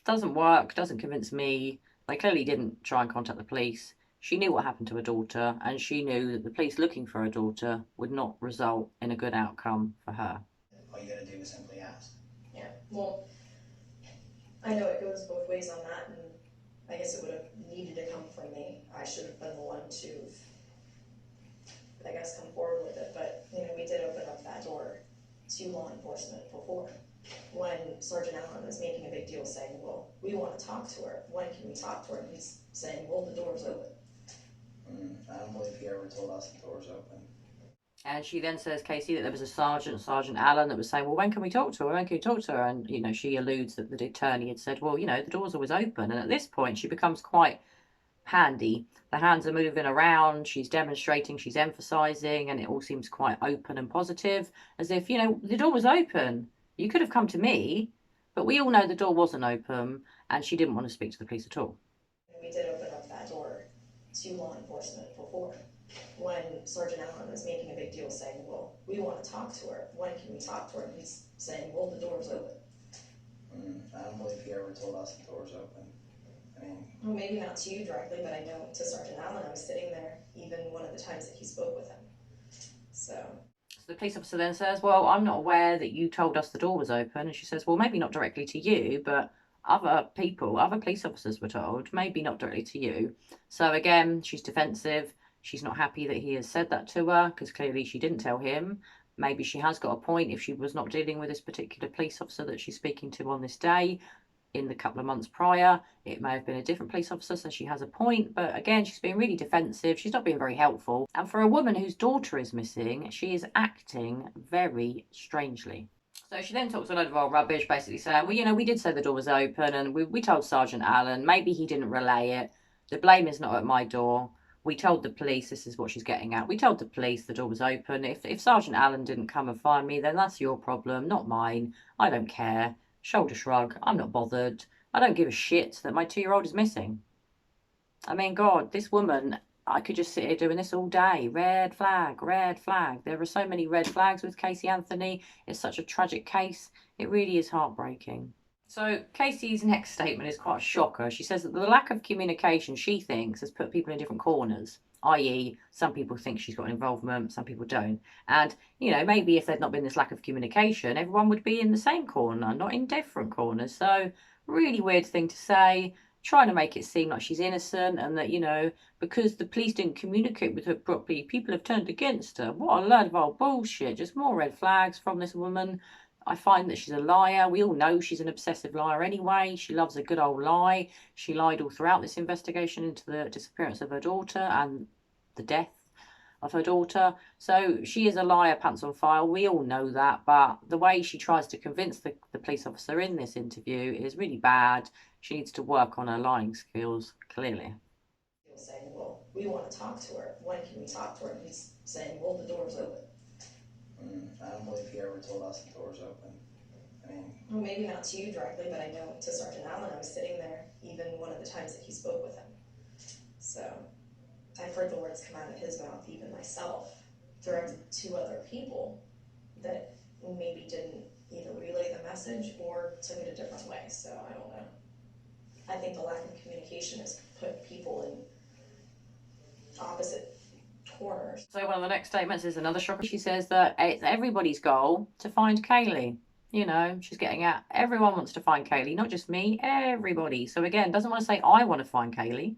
Doesn't work, doesn't convince me. They clearly didn't try and contact the police. She knew what happened to her daughter, and she knew that the police looking for her daughter would not result in a good outcome for her. All you gotta do is simply ask. Yeah, well, I know it goes both ways on that, and I guess it would have needed to come from me. I should have been the one to, I guess, come forward with it, but, we did open up that door to law enforcement before. When Sergeant Allen was making a big deal saying, well, we want to talk to her, when can we talk to her? And he's saying, well, the door's open. I don't believe he ever told us the door's open. And she then says, Casey, that there was a Sergeant Allen, that was saying, well, when can we talk to her? When can we talk to her? And, she alludes that the attorney had said, well, the door's always open. And at this point, she becomes quite handy. The hands are moving around, she's demonstrating, she's emphasizing, and it all seems quite open and positive, as if, the door was open. You could have come to me, but we all know the door wasn't open, and she didn't want to speak to the police at all. We did open up that door to law enforcement before. When Sergeant Allen was making a big deal saying, well, we want to talk to her, when can we talk to her? And he's saying, well, the door's open. I don't believe he ever told us the door's open. Well, maybe not to you directly, but I know to Sergeant Allen, I was sitting there even one of the times that he spoke with him. So the police officer then says, well, I'm not aware that you told us the door was open. And she says, well, maybe not directly to you, but other police officers were told, maybe not directly to you. So again, she's defensive. She's not happy that he has said that to her, because clearly she didn't tell him. Maybe she has got a point if she was not dealing with this particular police officer that she's speaking to on this day. In the couple of months prior, it may have been a different police officer, so she has a point. But again, she's being really defensive. She's not being very helpful. And for a woman whose daughter is missing, she is acting very strangely. So she then talks a load of old rubbish, basically saying, well, we did say the door was open, and we told Sergeant Allen. Maybe he didn't relay it. The blame is not at my door. We told the police, this is what she's getting at. We told the police the door was open. If Sergeant Allen didn't come and find me, then that's your problem, not mine. I don't care. Shoulder shrug. I'm not bothered. I don't give a shit that my 2-year-old is missing. I mean, God, this woman, I could just sit here doing this all day. Red flag, red flag. There are so many red flags with Caylee Anthony. It's such a tragic case. It really is heartbreaking. So Casey's next statement is quite a shocker. She says that the lack of communication, she thinks, has put people in different corners. I.e., some people think she's got involvement, some people don't. And, maybe if there'd not been this lack of communication, everyone would be in the same corner, not in different corners. So, really weird thing to say, trying to make it seem like she's innocent and that, because the police didn't communicate with her properly, people have turned against her. What a load of old bullshit. Just more red flags from this woman. I find that she's a liar. We all know she's an obsessive liar anyway. She loves a good old lie. She lied all throughout this investigation into the disappearance of her daughter and the death of her daughter. So she is a liar, pants on file. We all know that. But the way she tries to convince the police officer in this interview is really bad. She needs to work on her lying skills, clearly. He was saying, well, we want to talk to her. When can we talk to her? And he's saying, well, the door's open. I don't believe he ever told us the door's open. Well, maybe not to you directly, but I know to Sergeant Allen, I was sitting there even one of the times that he spoke with him. So I've heard the words come out of his mouth, even myself, directed to other people that maybe didn't either relay the message or took it a different way. So I don't know. I think the lack of communication has put people in opposite corners. So one of the next statements is another shocker. She says that it's everybody's goal to find Caylee. She's getting at everyone wants to find Caylee, not just me, everybody. So again, doesn't want to say I want to find Caylee.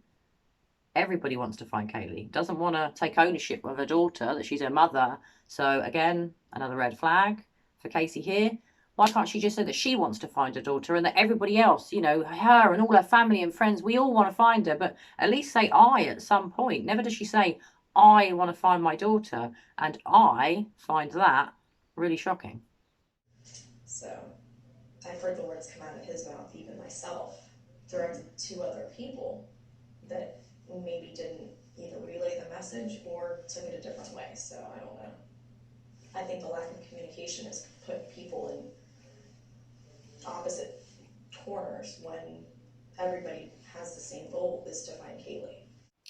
Everybody wants to find Caylee. Doesn't want to take ownership of her daughter, that she's her mother. So again, another red flag for Casey here. Why can't she just say that she wants to find her daughter and that everybody else, her and all her family and friends, we all want to find her, but at least say I at some point. Never does she say, I want to find my daughter, and I find that really shocking. So I've heard the words come out of his mouth, even myself, directed to other people that maybe didn't either relay the message or took it a different way. So I don't know. I think the lack of communication has put people in opposite corners when everybody has the same goal, is to find Caylee.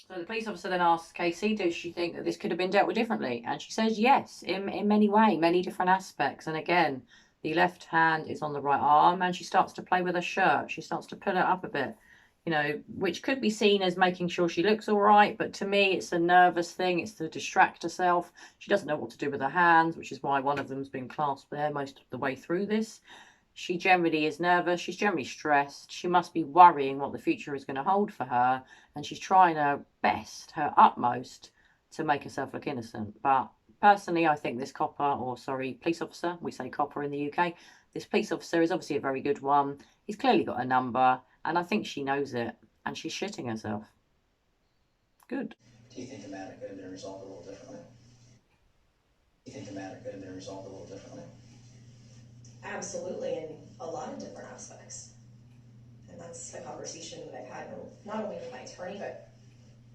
So the police officer then asks Casey, does she think that this could have been dealt with differently? And she says yes, in many ways, many different aspects. And again, the left hand is on the right arm, and she starts to play with her shirt. She starts to pull it up a bit, you know, which could be seen as making sure she looks all right. But to me, it's a nervous thing. It's to distract herself. She doesn't know what to do with her hands, which is why one of them's been clasped there most of the way through this. She generally is nervous. She's generally stressed. She must be worrying what the future is going to hold for her. And she's trying her best, her utmost, to make herself look innocent. But personally, I think this police officer, we say copper in the UK, this police officer is obviously a very good one. He's clearly got a number, and I think she knows it, and she's shitting herself. Good. Do you think the matter could have been resolved a little differently? Do you think the matter could have been resolved a little differently? Absolutely, in a lot of different aspects. And that's a conversation that I've had not only with my attorney, but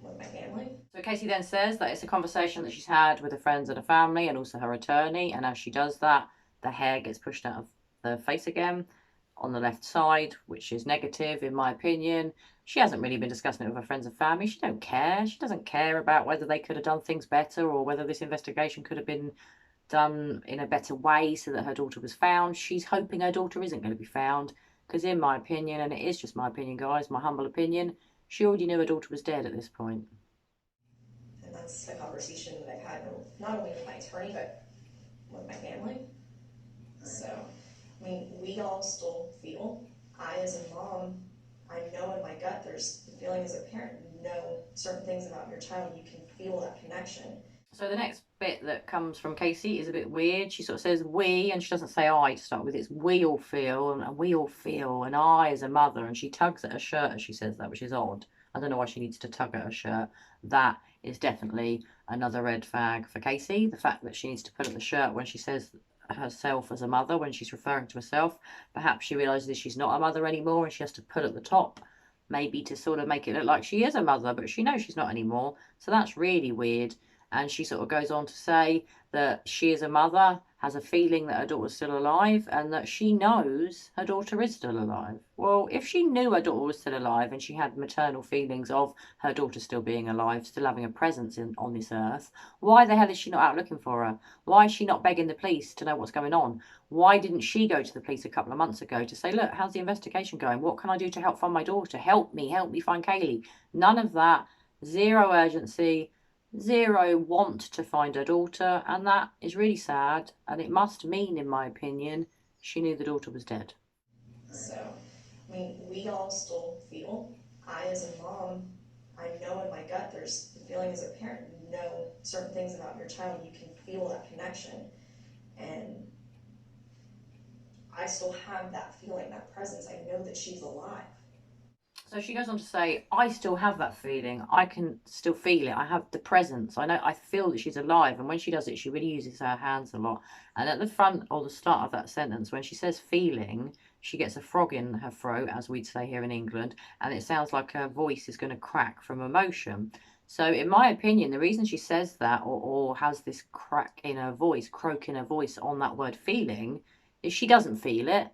with my family. So Casey then says that it's a conversation that she's had with her friends and her family and also her attorney. And as she does that, the hair gets pushed out of the face again on the left side, which is negative in my opinion. She hasn't really been discussing it with her friends and family. She don't care. She doesn't care about whether they could have done things better or whether this investigation could have been done in a better way so that her daughter was found. She's hoping her daughter isn't going to be found because in my opinion, and it is just my opinion guys, my humble opinion, she already knew her daughter was dead at this point. And that's a conversation that I've had not only with my attorney, but with my family. So, I mean, we all still feel, I as a mom, I know in my gut, there's the feeling as a parent, you know certain things about your child, you can feel that connection. So the next bit that comes from Casey is a bit weird. She sort of says we, and she doesn't say I to start with. It's we all feel, and we all feel, and I as a mother. And she tugs at her shirt as she says that, which is odd. I don't know why she needs to tug at her shirt. That is definitely another red flag for Casey. The fact that she needs to put at the shirt when she says herself as a mother, when she's referring to herself. Perhaps she realises she's not a mother anymore and she has to put at the top, maybe to sort of make it look like she is a mother, but she knows she's not anymore. So that's really weird. And she sort of goes on to say that she as a mother has a feeling that her daughter's still alive and that she knows her daughter is still alive. Well, if she knew her daughter was still alive and she had maternal feelings of her daughter still being alive, still having a presence on this earth, why the hell is she not out looking for her? Why is she not begging the police to know what's going on? Why didn't she go to the police a couple of months ago to say, look, how's the investigation going? What can I do to help find my daughter? Help me find Caylee. None of that. Zero urgency. Zero want to find her daughter, and that is really sad, and it must mean, in my opinion, she knew the daughter was dead. So, I mean, we all still feel, I as a mom, I know in my gut, there's the feeling as a parent, you know certain things about your child, you can feel that connection. And I still have that feeling, that presence. I know that she's alive. So she goes on to say, I still have that feeling. I can still feel it. I have the presence. I feel that she's alive. And when she does it, she really uses her hands a lot. And at the front or the start of that sentence, when she says feeling, she gets a frog in her throat, as we'd say here in England. And it sounds like her voice is going to crack from emotion. So in my opinion, the reason she says that or has this crack in her voice, croak in her voice on that word feeling, is she doesn't feel it.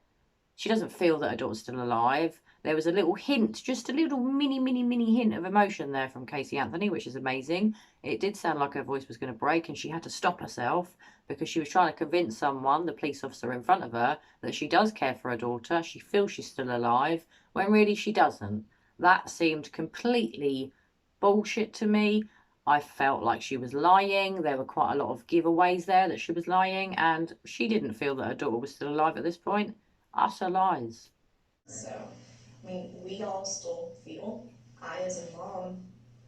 She doesn't feel that her daughter's still alive. There was a little hint, just a little mini hint of emotion there from Caylee Anthony, which is amazing. It did sound like her voice was going to break and she had to stop herself because she was trying to convince someone, the police officer in front of her, that she does care for her daughter. She feels she's still alive when really she doesn't. That seemed completely bullshit to me. I felt like she was lying. There were quite a lot of giveaways there that she was lying, and she didn't feel that her daughter was still alive at this point. Utter lies. So, I mean, we all still feel, I as a mom,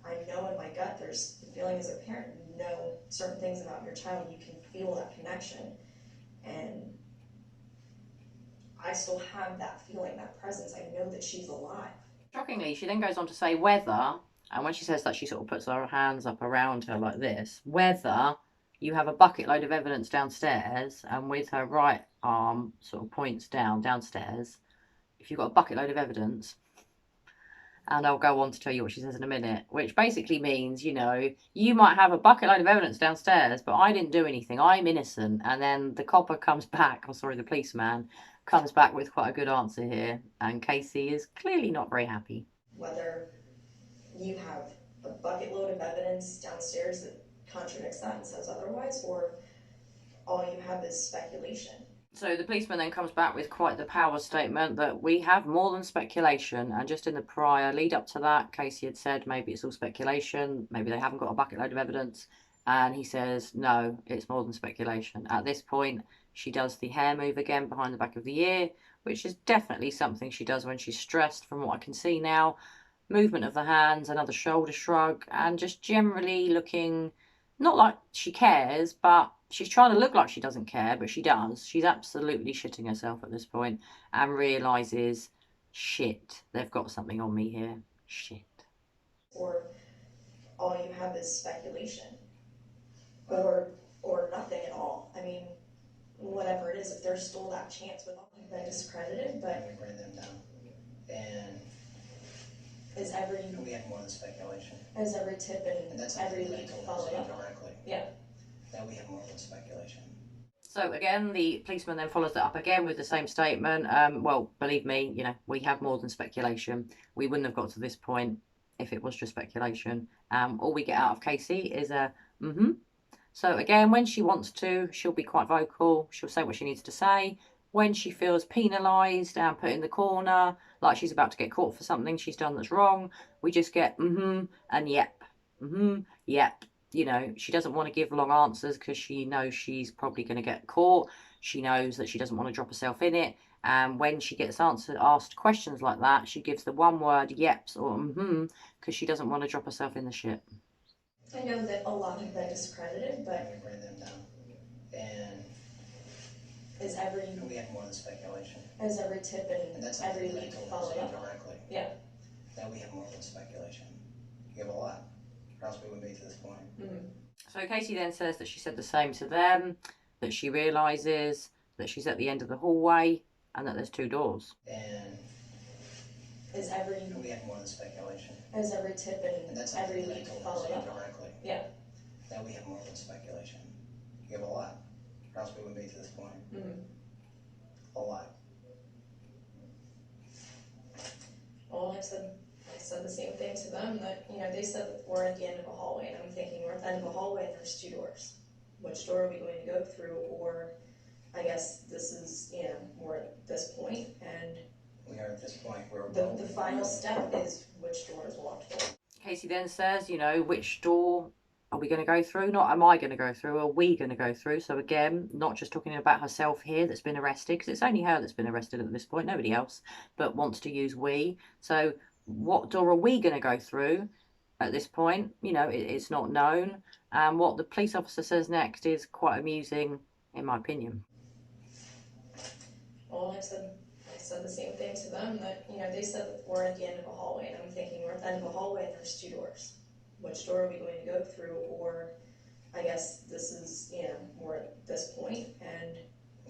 I know in my gut, there's the feeling as a parent, you know certain things about your child, you can feel that connection. And I still have that feeling, that presence. I know that she's alive. Shockingly, she then goes on to say whether, and when she says that, she sort of puts her hands up around her like this, whether you have a bucket load of evidence downstairs and with her right arm sort of points downstairs, if you've got a bucket load of evidence And I'll go on to tell you what she says in a minute, which basically means, you know, you might have a bucket load of evidence downstairs, but I didn't do anything. I'm innocent. And then the copper comes back, or sorry, the policeman comes back with quite a good answer here. And Casey is clearly not very happy. Whether you have a bucket load of evidence downstairs that contradicts that and says otherwise, or all you have is speculation. So the policeman then comes back with quite the power statement that we have more than speculation. And just in the prior lead up to that, Casey had said maybe it's all speculation, maybe they haven't got a bucket load of evidence. And he says, no, it's more than speculation. At this point, she does the hair move again behind the back of the ear, which is definitely something she does when she's stressed, from what I can see now. Movement of the hands, another shoulder shrug, and just generally looking not like she cares, but she's trying to look like she doesn't care, but she does. She's absolutely shitting herself at this point and realises, shit, they've got something on me here. Shit. Or all you have is speculation. Or nothing at all. I mean, whatever it is, if there's still that chance with all have been discredited, but We bring them down. And is every we have more than speculation. is every tip and that's every something lead that I told followed her up? directly. Yeah. That we have more than speculation. So again, the policeman then follows that up again with the same statement. Well, believe me, you know, we have more than speculation. We wouldn't have got to this point if it was just speculation. All we get out of Casey is a mm-hmm. So again, when she wants to, she'll be quite vocal. She'll say what she needs to say. When she feels penalised and put in the corner, like she's about to get caught for something she's done that's wrong, we just get mm-hmm and yep. Mm-hmm, yep. You know, she doesn't want to give long answers because she knows she's probably going to get caught. She knows that she doesn't want to drop herself in it. And when she gets asked questions like that, she gives the one word yeps or mm-hmm because she doesn't want to drop herself in the shit. I know that a lot have been discredited, but We bring them down. And is every we have more than speculation. is every tip and that's every something that I lead told followed her up? directly. Yeah. That we have more than speculation. We have a lot. Or else we wouldn't be to this point. Mm-hmm. So Casey then says that she said the same to them, that she realises that she's at the end of the hallway and that there's two doors. And is every we have more than speculation. is every tip and that's every something that I lead told followed her up? directly. Yeah. That we have more than speculation. We have a lot. Or else we wouldn't be to this point. Mm-hmm. A lot. Well, I said the same thing to them, that, you know, they said that we're at the end of a hallway, and I'm thinking we're at the end of a hallway and there's two doors. Which door are we going to go through? Or I guess this is, you know, we're at this point, and we are at this point where the final step is which door is walked through. Casey then says, you know, which door are we going to go through? Not am I going to go through, are we going to go through? So again, not just talking about herself here that's been arrested, because it's only her that's been arrested at this point, nobody else, but wants to use we. So what door are we going to go through at this point? You know, it's not known. And what the police officer says next is quite amusing, in my opinion. Well, I said the same thing to them, that, you know, they said that we're at the end of a hallway, and I'm thinking we're at the end of a hallway and there's two doors. Which door are we going to go through? Or I guess this is, you know, we're at this point, and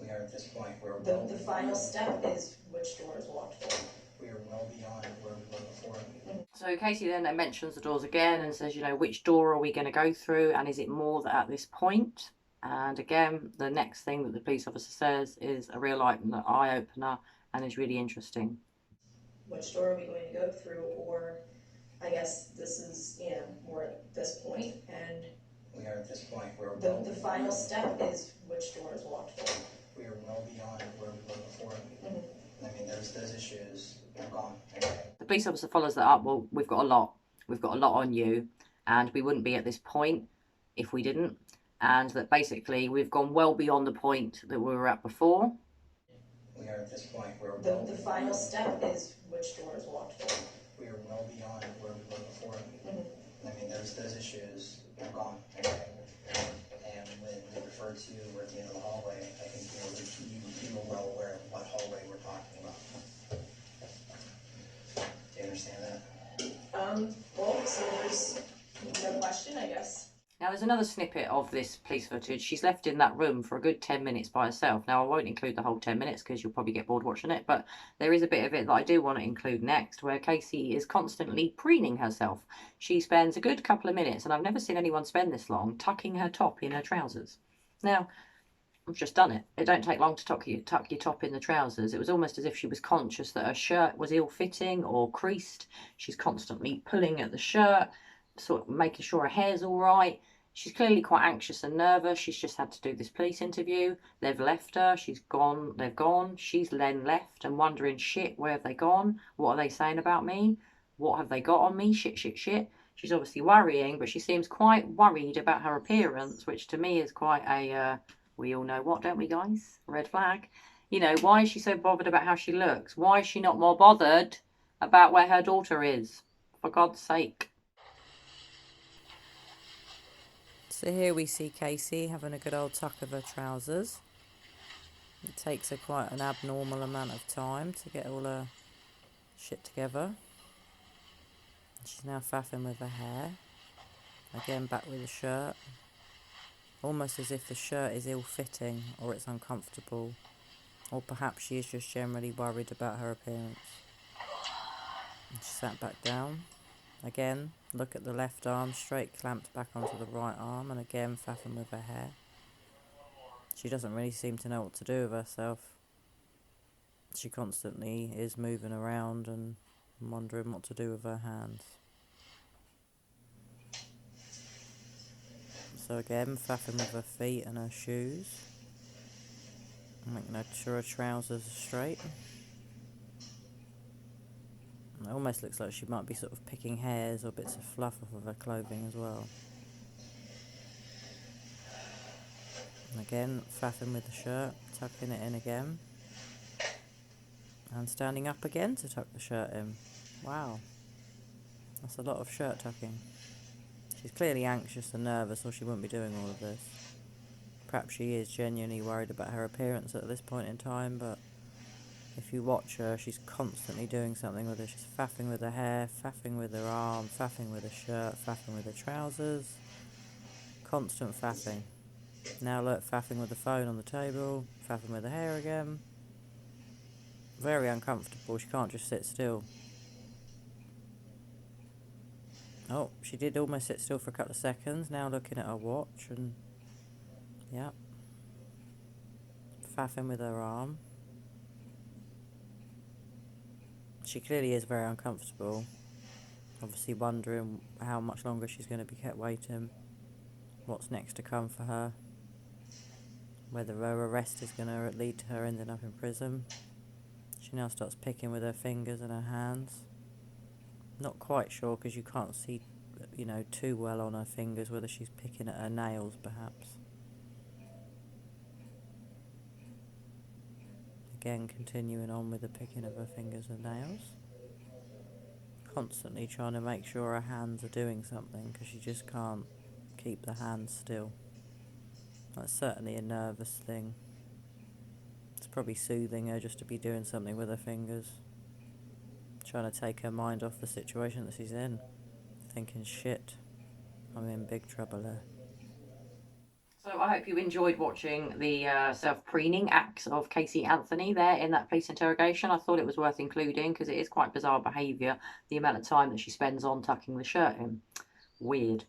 we are at this point where the final step is which door is walked through. We are well beyond where we were before. Mm-hmm. So Casey then mentions the doors again and says, you know, which door are we going to go through? And is it more that at this point? And again, the next thing that the police officer says is a real eye opener and is really interesting. Which door are we going to go through? Or I guess this is, you know, we're at this point, and we are at this point where the final step is which door is walked through. We are well beyond where we were before. Mm-hmm. I mean, those issues are gone. Okay. The police officer follows that up. Well, we've got a lot on you, and we wouldn't be at this point if we didn't. And that basically we've gone well beyond the point that we were at before. We are at this point where the final step is which door is walked through. We are well beyond where we were before. Mm-hmm. I mean, those issues are gone. Okay. And when they refer to we're at the end of the hallway, I think, you know well aware of what hallway we're talking about. Do you understand that? Well, so there's no question, I guess. Now, there's another snippet of this police footage. She's left in that room for a good 10 minutes by herself. Now, I won't include the whole 10 minutes because you'll probably get bored watching it, but there is a bit of it that I do want to include next, where Caylee is constantly preening herself. She spends a good couple of minutes, and I've never seen anyone spend this long, tucking her top in her trousers. Now, I've just done it. It don't take long to tuck your top in the trousers. It was almost as if she was conscious that her shirt was ill-fitting or creased. She's constantly pulling at the shirt, sort of making sure her hair's all right. She's clearly quite anxious and nervous. She's just had to do this police interview. They've left her. She's gone. They've gone. She's then left and wondering, shit, where have they gone? What are they saying about me? What have they got on me? Shit, shit, shit. She's obviously worrying, but she seems quite worried about her appearance, which to me is quite a, we all know what, don't we, guys? Red flag. You know, why is she so bothered about how she looks? Why is she not more bothered about where her daughter is? For God's sake. So here we see Caylee having a good old tuck of her trousers. It takes her quite an abnormal amount of time to get all her shit together. She's now faffing with her hair. Again, back with the shirt. Almost as if the shirt is ill-fitting or it's uncomfortable. Or perhaps she is just generally worried about her appearance. And she sat back down. Again, look at the left arm, straight clamped back onto the right arm, and again faffing with her hair. She doesn't really seem to know what to do with herself. She constantly is moving around and wondering what to do with her hands. So again, faffing with her feet and her shoes. Making sure her trousers are straight. It almost looks like she might be sort of picking hairs or bits of fluff off of her clothing as well. And again, faffing with the shirt, tucking it in again. And standing up again to tuck the shirt in. Wow. That's a lot of shirt tucking. She's clearly anxious and nervous or she wouldn't be doing all of this. Perhaps she is genuinely worried about her appearance at this point in time, but if you watch her, she's constantly doing something with her. She's faffing with her hair, faffing with her arm, faffing with her shirt, faffing with her trousers. Constant faffing. Now look, faffing with the phone on the table, faffing with her hair again. Very uncomfortable. She can't just sit still. Oh, she did almost sit still for a couple of seconds. Now looking at her watch and, yeah, faffing with her arm. She clearly is very uncomfortable. Obviously wondering how much longer she's going to be kept waiting. What's next to come for her. Whether her arrest is going to lead to her ending up in prison. She now starts picking with her fingers and her hands. Not quite sure because you can't see, you know, too well on her fingers whether she's picking at her nails perhaps. Again, continuing on with the picking of her fingers and nails. Constantly trying to make sure her hands are doing something because she just can't keep the hands still. That's certainly a nervous thing. It's probably soothing her just to be doing something with her fingers. Trying to take her mind off the situation that she's in. Thinking, shit, I'm in big trouble here. So I hope you enjoyed watching the self-preening acts of Caylee Anthony there in that police interrogation. I thought it was worth including because it is quite bizarre behaviour, the amount of time that she spends on tucking the shirt in. Weird.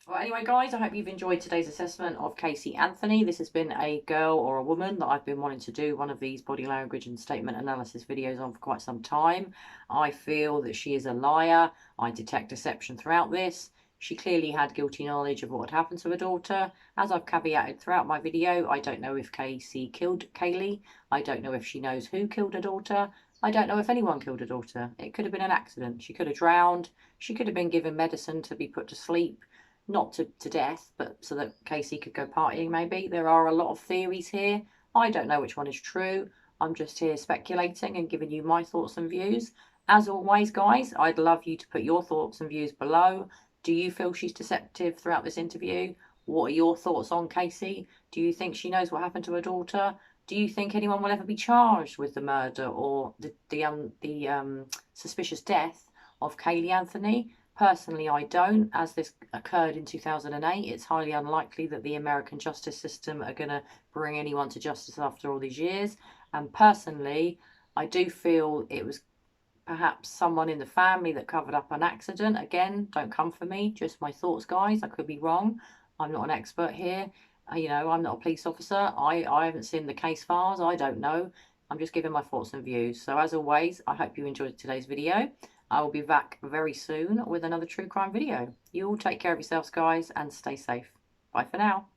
Well, anyway, guys, I hope you've enjoyed today's assessment of Caylee Anthony. This has been a girl or a woman that I've been wanting to do one of these body language and statement analysis videos on for quite some time. I feel that she is a liar. I detect deception throughout this. She clearly had guilty knowledge of what had happened to her daughter. As I've caveated throughout my video, I don't know if Caylee killed Caylee. I don't know if she knows who killed her daughter. I don't know if anyone killed her daughter. It could have been an accident. She could have drowned. She could have been given medicine to be put to sleep. Not to death, but so that Caylee could go partying maybe. There are a lot of theories here. I don't know which one is true. I'm just here speculating and giving you my thoughts and views. As always, guys, I'd love you to put your thoughts and views below. Do you feel she's deceptive throughout this interview? What are your thoughts on Caylee? Do you think she knows what happened to her daughter? Do you think anyone will ever be charged with the murder or the suspicious death of Caylee Anthony? Personally, I don't. As this occurred in 2008, it's highly unlikely that the American justice system are going to bring anyone to justice after all these years. And personally, I do feel it was perhaps someone in the family that covered up an accident. Again, don't come for me, just my thoughts, guys. I could be wrong. I'm not an expert here. You know, I'm not a police officer. I haven't seen the case files. I don't know. I'm just giving my thoughts and views. So as always, I hope you enjoyed today's video. I will be back very soon with another true crime video. You all take care of yourselves, guys, and stay safe. Bye for now.